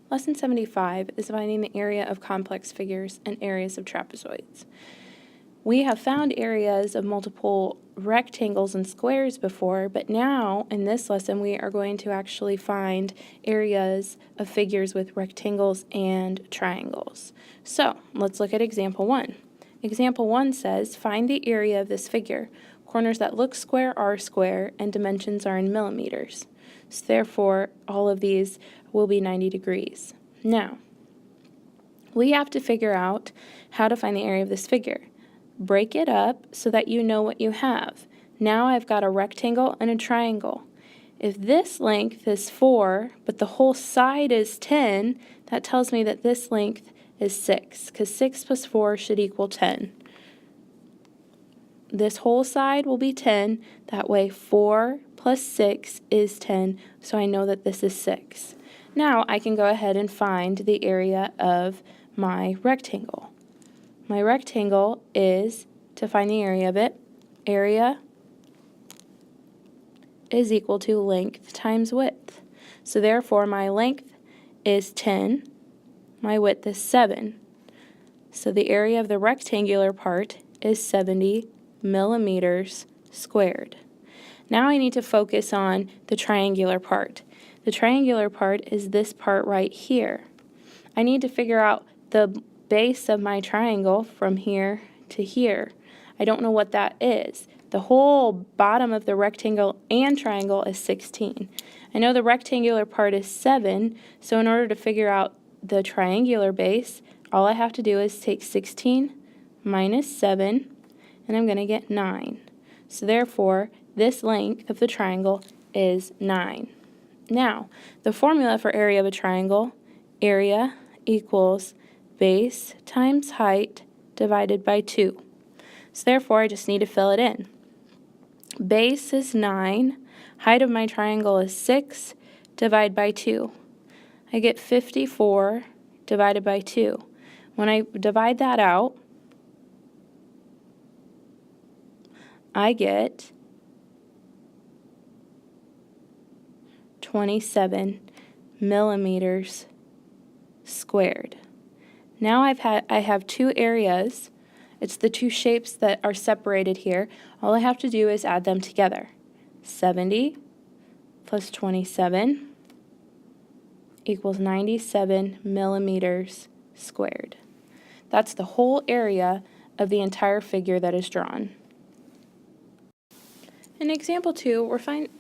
Lesson 75 is finding the area of complex figures and areas of trapezoids. We have found areas of multiple rectangles and squares before, but now in this lesson we are going to actually find areas of figures with rectangles and triangles. So let's look at example 1. Example 1 says, find the area of this figure. Corners that look square are square and dimensions are in millimeters. So therefore, all of these will be 90 degrees. Now, we have to figure out how to find the area of this figure. Break it up so that you know what you have. Now I've got a rectangle and a triangle. If this length is 4, but the whole side is 10, that tells me that this length is 6, because 6 plus 4 should equal 10. This whole side will be 10, that way 4 plus 6 is 10, so I know that this is 6. Now I can go ahead and find the area of my rectangle. My rectangle is, to find the area of it, area is equal to length times width. So therefore my length is 10, my width is 7. So the area of the rectangular part is 70 millimeters squared. Now I need to focus on the triangular part. The triangular part is this part right here. I need to figure out the base of my triangle from here to here. I don't know what that is. The whole bottom of the rectangle and triangle is 16. I know the rectangular part is 7, so in order to figure out the triangular base, all I have to do is take 16 minus 7, and I'm going to get 9. So therefore, this length of the triangle is 9. Now, the formula for area of a triangle, area equals base times height divided by 2. So therefore, I just need to fill it in. Base is 9, height of my triangle is 6, divide by 2. I get 54 divided by 2. When I divide that out, I get 27 millimeters squared. Now I have two areas. It's the two shapes that are separated here. All I have to do is add them together. 70 plus 27 equals 97 millimeters squared. That's the whole area of the entire figure that is drawn. In example 2,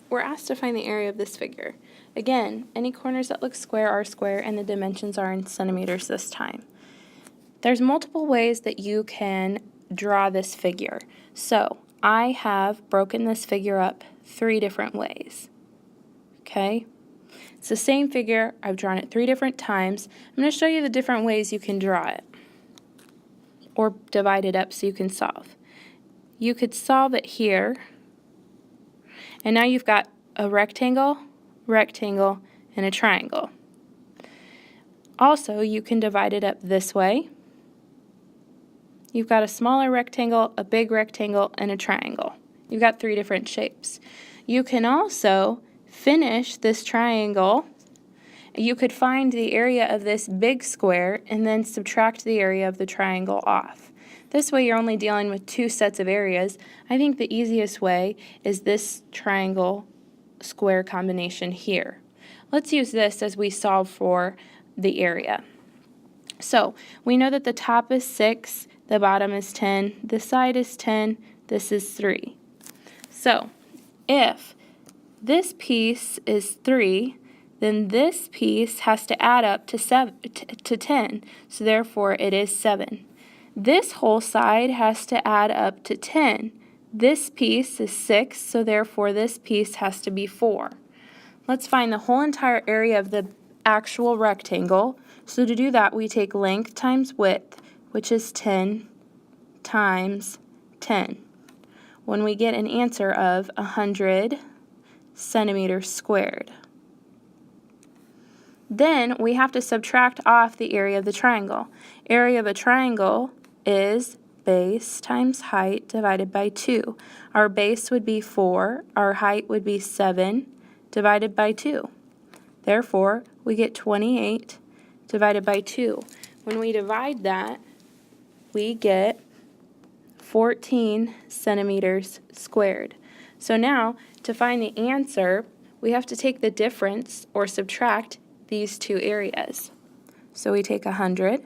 we're asked to find the area of this figure. Again, any corners that look square are square, and the dimensions are in centimeters this time. There's multiple ways that you can draw this figure. So I have broken this figure up 3 different ways. Okay? It's the same figure. I've drawn it 3 different times. I'm going to show you the different ways you can draw it or divide it up so you can solve. You could solve it here, and now you've got a rectangle, rectangle, and a triangle. Also, you can divide it up this way. You've got a smaller rectangle, a big rectangle, and a triangle. You've got 3 different shapes. You can also finish this triangle. You could find the area of this big square and then subtract the area of the triangle off. This way you're only dealing with 2 sets of areas. I think the easiest way is this triangle square combination here. Let's use this as we solve for the area. So we know that the top is 6, the bottom is 10, this side is 10, this is 3. So if this piece is 3, then this piece has to add up to 10, so therefore it is 7. This whole side has to add up to 10. This piece is 6, so therefore this piece has to be 4. Let's find the whole entire area of the actual rectangle. So to do that, we take length times width, which is 10 times 10. When we get an answer of 100 centimeters squared. Then we have to subtract off the area of the triangle. Area of a triangle is base times height divided by 2. Our base would be 4, our height would be 7 divided by 2. Therefore, we get 28 divided by 2. When we divide that, we get 14 centimeters squared. So now, to find the answer, we have to take the difference or subtract these two areas. So we take 100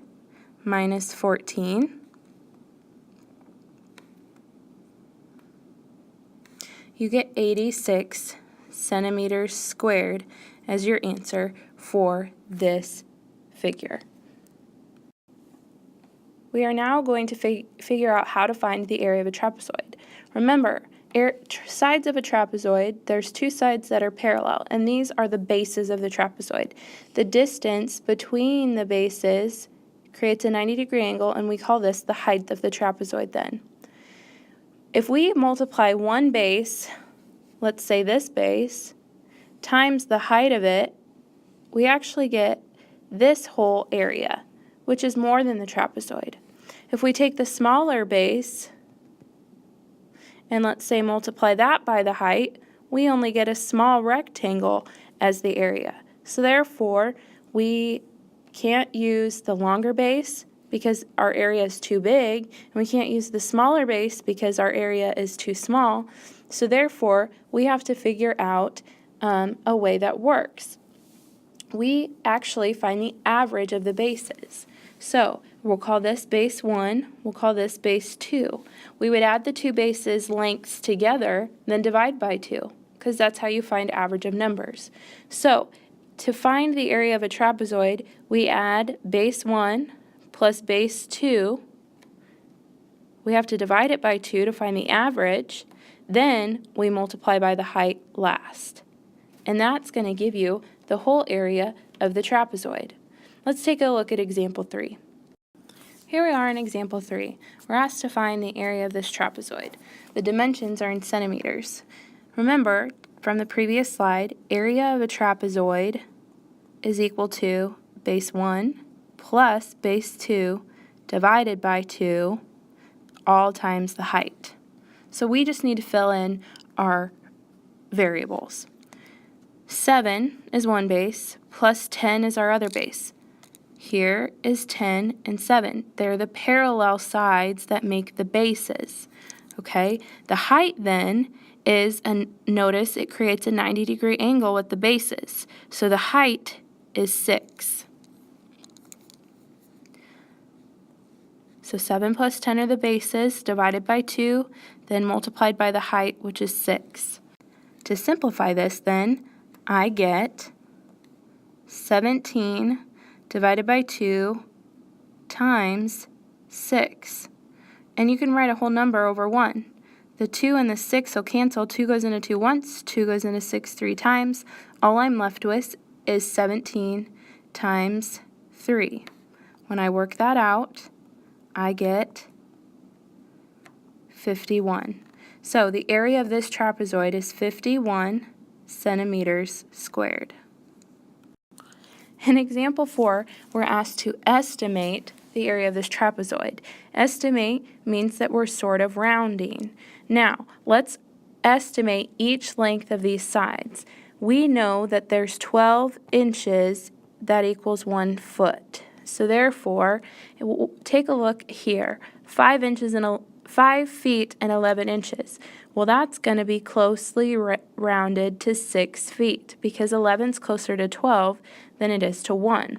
minus 14. You get 86 centimeters squared as your answer for this figure. We are now going to figure out how to find the area of a trapezoid. Remember, sides of a trapezoid, there's two sides that are parallel, and these are the bases of the trapezoid. The distance between the bases creates a 90-degree angle, and we call this the height of the trapezoid then. If we multiply one base, let's say this base, times the height of it, we actually get this whole area, which is more than the trapezoid. If we take the smaller base and let's say multiply that by the height, we only get a small rectangle as the area. So therefore, we can't use the longer base because our area is too big, and we can't use the smaller base because our area is too small. So therefore, we have to figure out a way that works. We actually find the average of the bases. So we'll call this base 1, we'll call this base 2. We would add the two bases' lengths together, then divide by 2, because that's how you find average of numbers. So to find the area of a trapezoid, we add base 1 plus base 2. We have to divide it by 2 to find the average. Then we multiply by the height last. And that's going to give you the whole area of the trapezoid. Let's take a look at example 3. Here we are in example 3. We're asked to find the area of this trapezoid. The dimensions are in centimeters. Remember, from the previous slide, area of a trapezoid is equal to base 1 plus base 2 divided by 2, all times the height. So we just need to fill in our variables. 7 is one base, plus 10 is our other base. Here is 10 and 7. They're the parallel sides that make the bases. Okay? The height then is, notice it creates a 90-degree angle with the bases. So the height is 6. So 7 plus 10 are the bases, divided by 2, then multiplied by the height, which is 6. To simplify this then, I get 17 divided by 2 times 6. And you can write a whole number over 1. The 2 and the 6 will cancel. 2 goes into 2 once, 2 goes into 6 3 times. All I'm left with is 17 times 3. When I work that out, I get 51. So the area of this trapezoid is 51 centimeters squared. In example 4, we're asked to estimate the area of this trapezoid. Estimate means that we're sort of rounding. Now, let's estimate each length of these sides. We know that there's 12 inches that equals 1 foot. So therefore, take a look here. 5 feet and 11 inches. Well, that's going to be closely rounded to 6 feet because 11 is closer to 12 than it is to 1.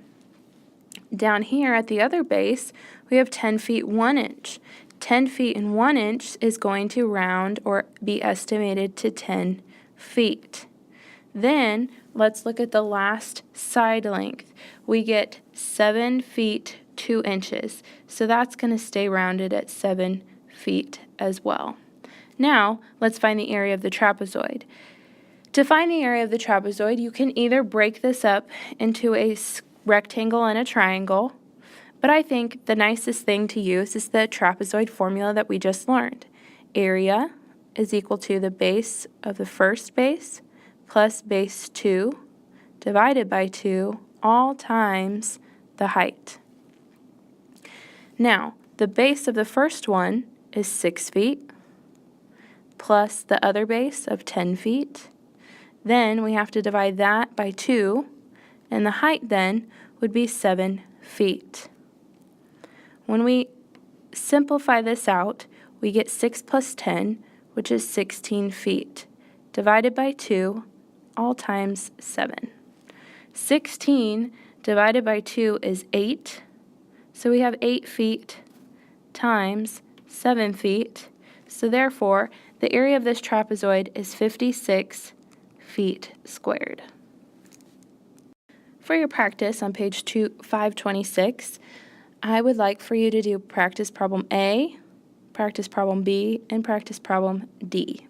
Down here at the other base, we have 10 feet 1 inch. 10 feet and 1 inch is going to round or be estimated to 10 feet. Then let's look at the last side length. We get 7 feet 2 inches. So that's going to stay rounded at 7 feet as well. Now, let's find the area of the trapezoid. To find the area of the trapezoid, you can either break this up into a rectangle and a triangle, but I think the nicest thing to use is the trapezoid formula that we just learned. Area is equal to the base of the first base plus base 2 divided by 2 all times the height. Now, the base of the first one is 6 feet plus the other base of 10 feet. Then we have to divide that by 2, and the height then would be 7 feet. When we simplify this out, we get 6 plus 10, which is 16 feet, divided by 2, all times 7. 16 divided by 2 is 8, so we have 8 feet times 7 feet, so therefore the area of this trapezoid is 56 feet squared. For your practice on page 526, I would like for you to do practice problem A, practice problem B, and practice problem D.